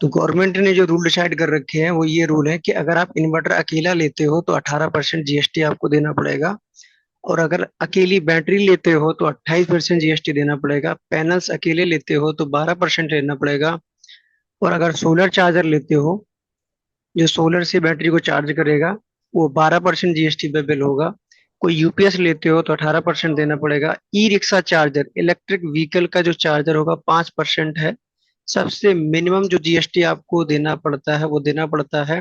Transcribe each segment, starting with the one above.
तो गवर्नमेंट ने जो रूल डिसाइड कर रखे हैं वो ये रूल है कि अगर आप इन्वर्टर अकेला लेते हो तो 18% जीएसटी आपको देना पड़ेगा। और अगर अकेली बैटरी लेते हो तो 28% जीएसटी देना पड़ेगा। पैनल्स अकेले लेते हो तो 12% देना पड़ेगा। और अगर सोलर चार्जर लेते हो, जो सोलर से बैटरी को चार्ज करेगा, वो 12% जीएसटी पे बिल होगा। कोई यूपीएस लेते हो तो 18% देना पड़ेगा। E rickshaw charger, electric vehicle का जो चार्जर होगा, 5% है। सबसे मिनिमम जो जीएसटी आपको देना पड़ता है वो देना पड़ता है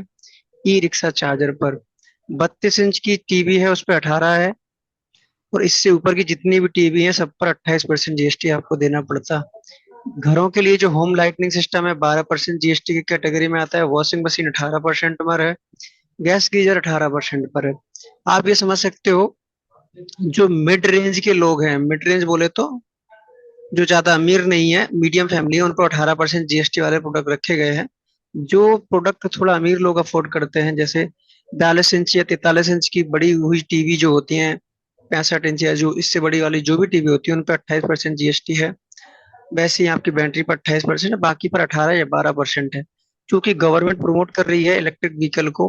ई रिक्शा चार्जर पर। 32 इंच की टीवी है उस पर 18 है। और इससे ऊपर की जितनी भी टीवी है सब पर 28% जीएसटी आपको देना पड़ता। घरों के लिए जो होम लाइटनिंग सिस्टम है 12% जीएसटी की कैटेगरी में आता है। वॉशिंग मशीन 18% पर है। गैस गीजर 18% पर है। आप ये समझ सकते हो, जो मिड रेंज के लोग हैं, मिड रेंज बोले तो जो ज्यादा अमीर नहीं है, मीडियम फैमिली है, उन पर 18% जीएसटी वाले प्रोडक्ट रखे गए हैं। जो प्रोडक्ट थोड़ा अमीर लोग अफोर्ड करते हैं, जैसे 42 इंच या 43 इंच की बड़ी हुई टीवी जो होती हैं, 65 इंच या जो इससे बड़ी वाली जो भी टीवी होती है, उन पर 28% जीएसटी है। वैसे ही आपकी बैटरी पर 28% है, बाकी पर 18 या 12% है। क्योंकि गवर्नमेंट प्रमोट कर रही है इलेक्ट्रिक व्हीकल को,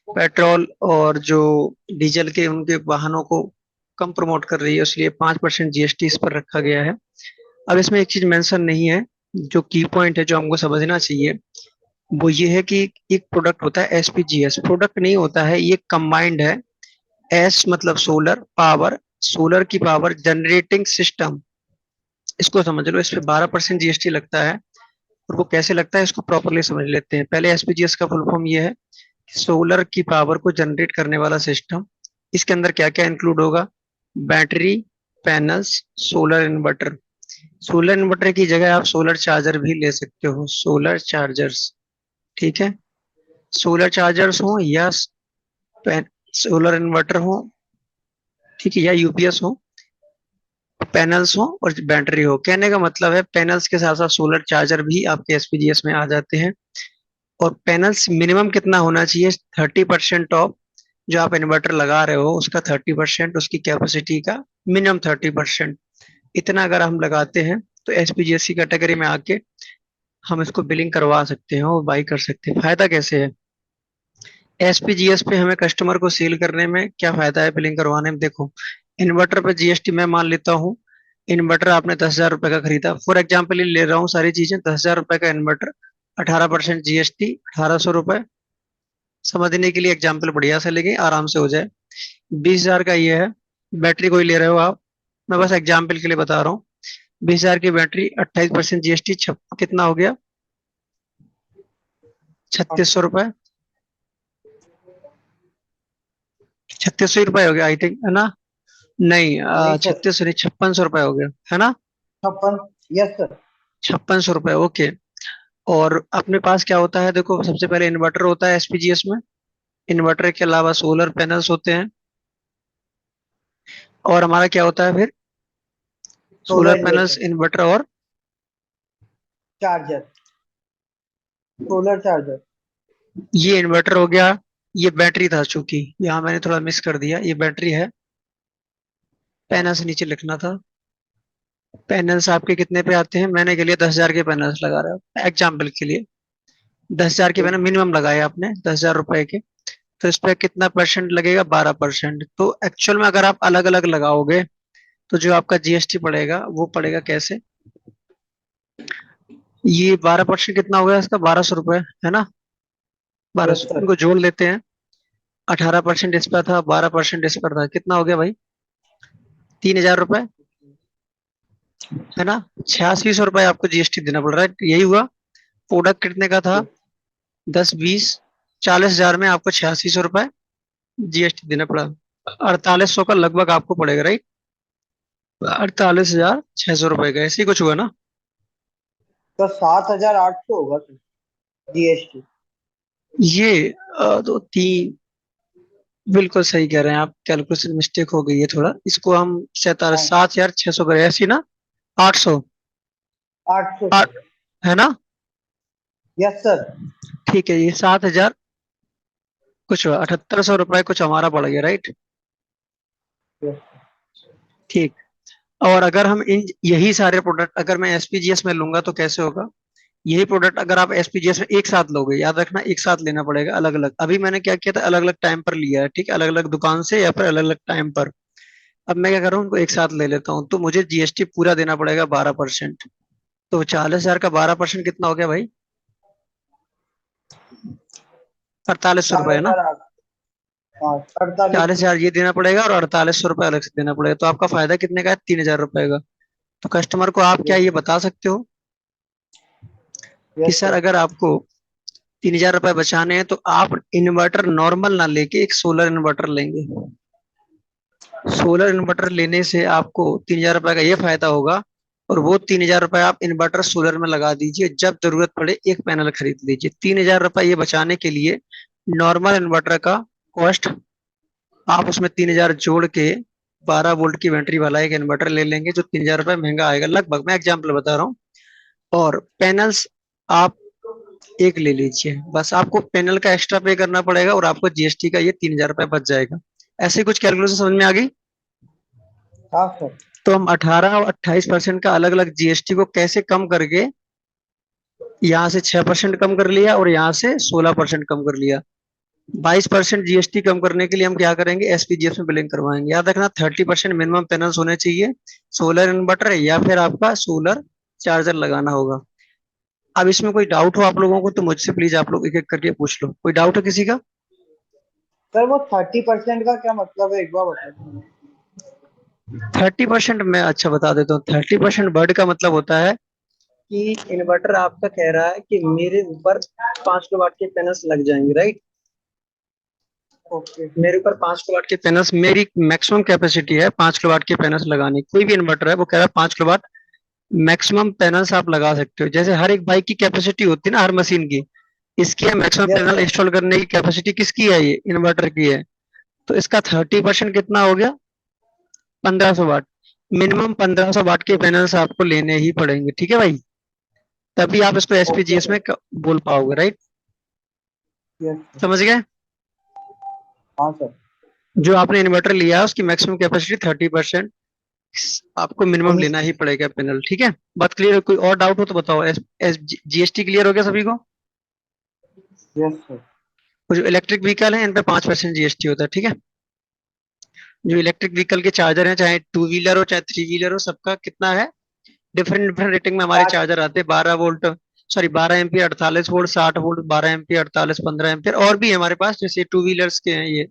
पेट्रोल और जो डीजल के उनके वाहनों को कम प्रमोट कर रही है, इसलिए 5% जीएसटी इस पर रखा गया है। अब इसमें एक चीज मेंशन नहीं है, जो की पॉइंट है जो हमको समझना चाहिए, वो ये है कि एक प्रोडक्ट होता है एसपीजीएस। प्रोडक्ट नहीं होता है, ये कंबाइंड है। एस मतलब सोलर पावर, सोलर की पावर जनरेटिंग सिस्टम, इसको समझ लो। इस पे 12% जीएसटी लगता है। और वो कैसे लगता है इसको प्रॉपरली समझ लेते हैं। पहले एसपीजीएस का फुल फॉर्म ये है, सोलर की पावर को जनरेट करने वाला सिस्टम। इसके अंदर क्या क्या इंक्लूड होगा? Battery, panels, solar inverter. Solar inverter की जगह आप सोलर चार्जर भी ले सकते हो, सोलर चार्जर्स। ठीक है। सोलर चार्जर्स हो या सोलर इन्वर्टर हो, ठीक है, या यूपीएस हो, पैनल्स हो और बैटरी हो। कहने का मतलब है पैनल्स के साथ साथ सोलर चार्जर भी आपके एसपीजीएस में आ जाते हैं। और पैनल्स मिनिमम कितना होना चाहिए? 30% ऑफ जो आप इन्वर्टर लगा रहे हो उसका 30%, उसकी कैपेसिटी का मिनिमम 30%। इतना अगर हम लगाते हैं तो एसपीजीएस की कैटेगरी में आके हम इसको बिलिंग करवा सकते हैं और बाई कर सकते हैं। फायदा कैसे है? एसपीजीएस पे हमें कस्टमर को सेल करने में क्या फायदा है, बिलिंग करवाने में? देखो, इन्वर्टर पे जीएसटी मैं मान लेता हूँ, इन्वर्टर आपने 10,000 रुपए का खरीदा, फॉर एग्जाम्पल ही ले रहा हूँ सारी चीजें। 10,000 रुपए का इन्वर्टर, 18% जीएसटी, 1,800 रुपए। समझने के लिए एग्जाम्पल बढ़िया से लेंगे, आराम से हो जाए। 20,000 का ये है। बैटरी कोई ले रहे हो आप, मैं बस एग्जाम्पल के लिए बता रहा हूँ। 20,000 की बैटरी, 28% जीएसटी, कितना हो गया? 3,600 रुपए। 3,600 रुपए हो गया आई थिंक, है ना? नहीं, नहीं सर। 3600 नहीं, 5,600 रुपए हो गया, है ना? 56। Yes sir. 5,600 रुपए, ओके। और अपने पास क्या होता है? देखो, सबसे पहले इन्वर्टर होता है एसपीजीएस में। इन्वर्टर के अलावा सोलर पैनल्स होते हैं। और हमारा क्या होता है फिर? Solar solar panels, inverter. Inverter और चार्जर। Solar charger. ये इन्वर्टर हो गया। ये बैटरी था, चूंकि यहाँ मैंने थोड़ा मिस कर दिया, ये बैटरी है। पैनल्स नीचे लिखना था। पैनल्स आपके कितने पे आते हैं? मैंने के लिए 10,000 के पैनल्स लगा रहे हो एग्जाम्पल के लिए। 10,000 के पैनल मिनिमम लगाए आपने, 10,000 रुपए के। तो इस पे कितना परसेंट लगेगा? 12%। तो एक्चुअल में अगर आप अलग अलग लगाओगे तो जो आपका जीएसटी पड़ेगा वो पड़ेगा कैसे? ये 12% कितना हो गया इसका? 1,200 रुपए, है ना? बारह यस सौ सर। इनको जोड़ लेते हैं। 18% इस पर था, 12% इस पर था, कितना हो गया भाई? 3,000 रुपए, है ना? 8,600 रुपए आपको जीएसटी देना पड़ रहा है, यही हुआ। प्रोडक्ट कितने का था? 10, 20, 40 हजार में आपको 8,600 रुपए जीएसटी देना पड़ा। 4,800 का लगभग आपको पड़ेगा, राइट? 48,600 रुपए का, ऐसे ही कुछ हुआ ना? तो 7,800 होगा सर जीएसटी। ये तो तीन, बिल्कुल सही कह रहे हैं आप, कैलकुलेशन मिस्टेक हो गई है थोड़ा। इसको हम सैतालीस, हाँ। 7,600 करें, ऐसी ना? 800, 800 आठ, सर। है ना? Yes sir. ठीक है, ये 7,000 कुछ 7,800 रुपए कुछ हमारा पड़ गया, राइट? यस। ठीक। और अगर हम इन यही सारे प्रोडक्ट अगर मैं एसपीजीएस में लूंगा तो कैसे होगा? यही प्रोडक्ट अगर आप एसपीजीएस में एक साथ लोगे, याद रखना एक साथ लेना पड़ेगा अलग अलग। अभी मैंने क्या किया था, अलग अलग टाइम पर लिया है, ठीक है, अलग अलग दुकान से या फिर अलग अलग टाइम पर। अब मैं क्या कर रहा हूँ, उनको एक साथ ले लेता हूँ, तो मुझे जीएसटी पूरा देना पड़ेगा 12%। तो 40,000 का 12% कितना हो गया भाई? 4800 रुपये चार है ना? हजार आठ हाँ 4800। 40,000 ये देना पड़ेगा और 4800 रुपये अलग से देना पड़ेगा, तो आपका फायदा कितने का है? 3,000 रुपये का। तो कस्टमर को आप क्या यस ये बता सकते हो कि यस सर सर। अगर आपको 3,000 रुपये बचाने हैं तो आप इन्वर्टर नॉर्मल ना लेके एक सोलर इन्वर्टर लेंगे। सोलर इन्वर्टर लेने से आपको 3,000 रुपये का ये फायदा होगा, और वो 3,000 रुपये आप इन्वर्टर सोलर में लगा दीजिए, जब जरूरत पड़े एक पैनल खरीद लीजिए। 3,000 रुपये ये बचाने के लिए नॉर्मल इन्वर्टर का कॉस्ट आप उसमें 3,000 जोड़ के 12 वोल्ट की बैटरी वाला एक इन्वर्टर ले लेंगे, जो 3,000 रुपये महंगा आएगा लगभग, मैं एग्जाम्पल बता रहा हूँ। और पैनल्स आप एक ले लीजिए, बस आपको पैनल का एक्स्ट्रा पे करना पड़ेगा और आपको जीएसटी का ये 3,000 रुपये बच जाएगा। ऐसे कुछ कैलकुलेशन समझ में आ गई? हाँ सर। तो हम 18 और 28% का अलग अलग जीएसटी को कैसे कम करके, यहाँ से 6% कम कर लिया और यहाँ से 16% कम कर लिया। 22% जीएसटी कम करने के लिए हम क्या करेंगे, एसपीजीएस में बिलिंग करवाएंगे। याद रखना 30% मिनिमम पैनल्स होने चाहिए, सोलर इन्वर्टर या फिर आपका सोलर चार्जर लगाना होगा। अब इसमें कोई डाउट हो आप लोगों को तो मुझसे प्लीज आप लोग एक एक करके पूछ लो, कोई डाउट है किसी का? सर वो 30% का क्या मतलब है, एक बार बता दीजिए। 30% मैं अच्छा बता देता हूँ। 30% वर्ड का मतलब होता है कि इन्वर्टर आपका कह रहा है कि मेरे ऊपर 5 किलोवाट के पैनल्स लग जाएंगे, राइट? ओके। मेरे ऊपर 5 किलोवाट के पैनल्स, मेरी मैक्सिमम कैपेसिटी है 5 किलोवाट के पैनल्स लगाने की। कोई भी इन्वर्टर है वो कह रहा है 5 किलोवाट मैक्सिमम पैनल्स आप लगा सकते हो। जैसे हर एक बाइक की कैपेसिटी होती है ना, हर मशीन की, इसकी maximum yes panel sir. Install करने की कैपेसिटी किसकी है? ये इन्वर्टर की है। तो इसका 30% कितना हो गया? 1,500 वाट। मिनिमम 1,500 वाट के पैनल्स आपको लेने ही पड़ेंगे, ठीक है भाई? तभी आप इसको ओके एसपीजीएस सर। में बोल पाओगे, राइट? Yes sir. समझ गए? हाँ सर। जो आपने इन्वर्टर लिया है उसकी मैक्सिमम कैपेसिटी 30%, आपको मिनिमम वही लेना सर। ही पड़ेगा पैनल, ठीक है? बात क्लियर है? कोई और डाउट हो तो बताओ। एस एस जीएसटी क्लियर हो गया सभी को? Yes sir. और जो इलेक्ट्रिक व्हीकल है इन पे 5% जीएसटी होता है, ठीक है? जो इलेक्ट्रिक व्हीकल के चार्जर हैं, चाहे टू व्हीलर हो चाहे थ्री व्हीलर हो, सबका कितना है? डिफरेंट डिफरेंट रेटिंग में हमारे पाँच। चार्जर आते हैं। 12 volt, sorry 12 ampere, 48 volt, 60 volt, 12 ampere, 48, 15 ampere, और भी है हमारे पास, जैसे टू व्हीलर्स के हैं ये,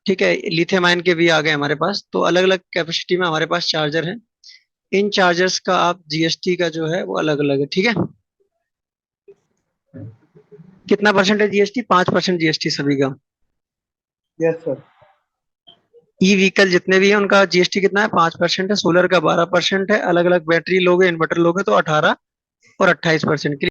ठीक है? लिथियम आयन के भी आ गए हमारे पास। तो अलग अलग कैपेसिटी में हमारे पास चार्जर हैं। इन चार्जर्स का आप जीएसटी का जो है वो अलग अलग है, ठीक है? कितना परसेंट है जीएसटी? 5% जीएसटी सभी का। Yes sir. ई व्हीकल जितने भी हैं उनका जीएसटी कितना है? 5% है। सोलर का 12% है। अलग अलग बैटरी लोगे, इन्वर्टर लोगे तो 18 और 28%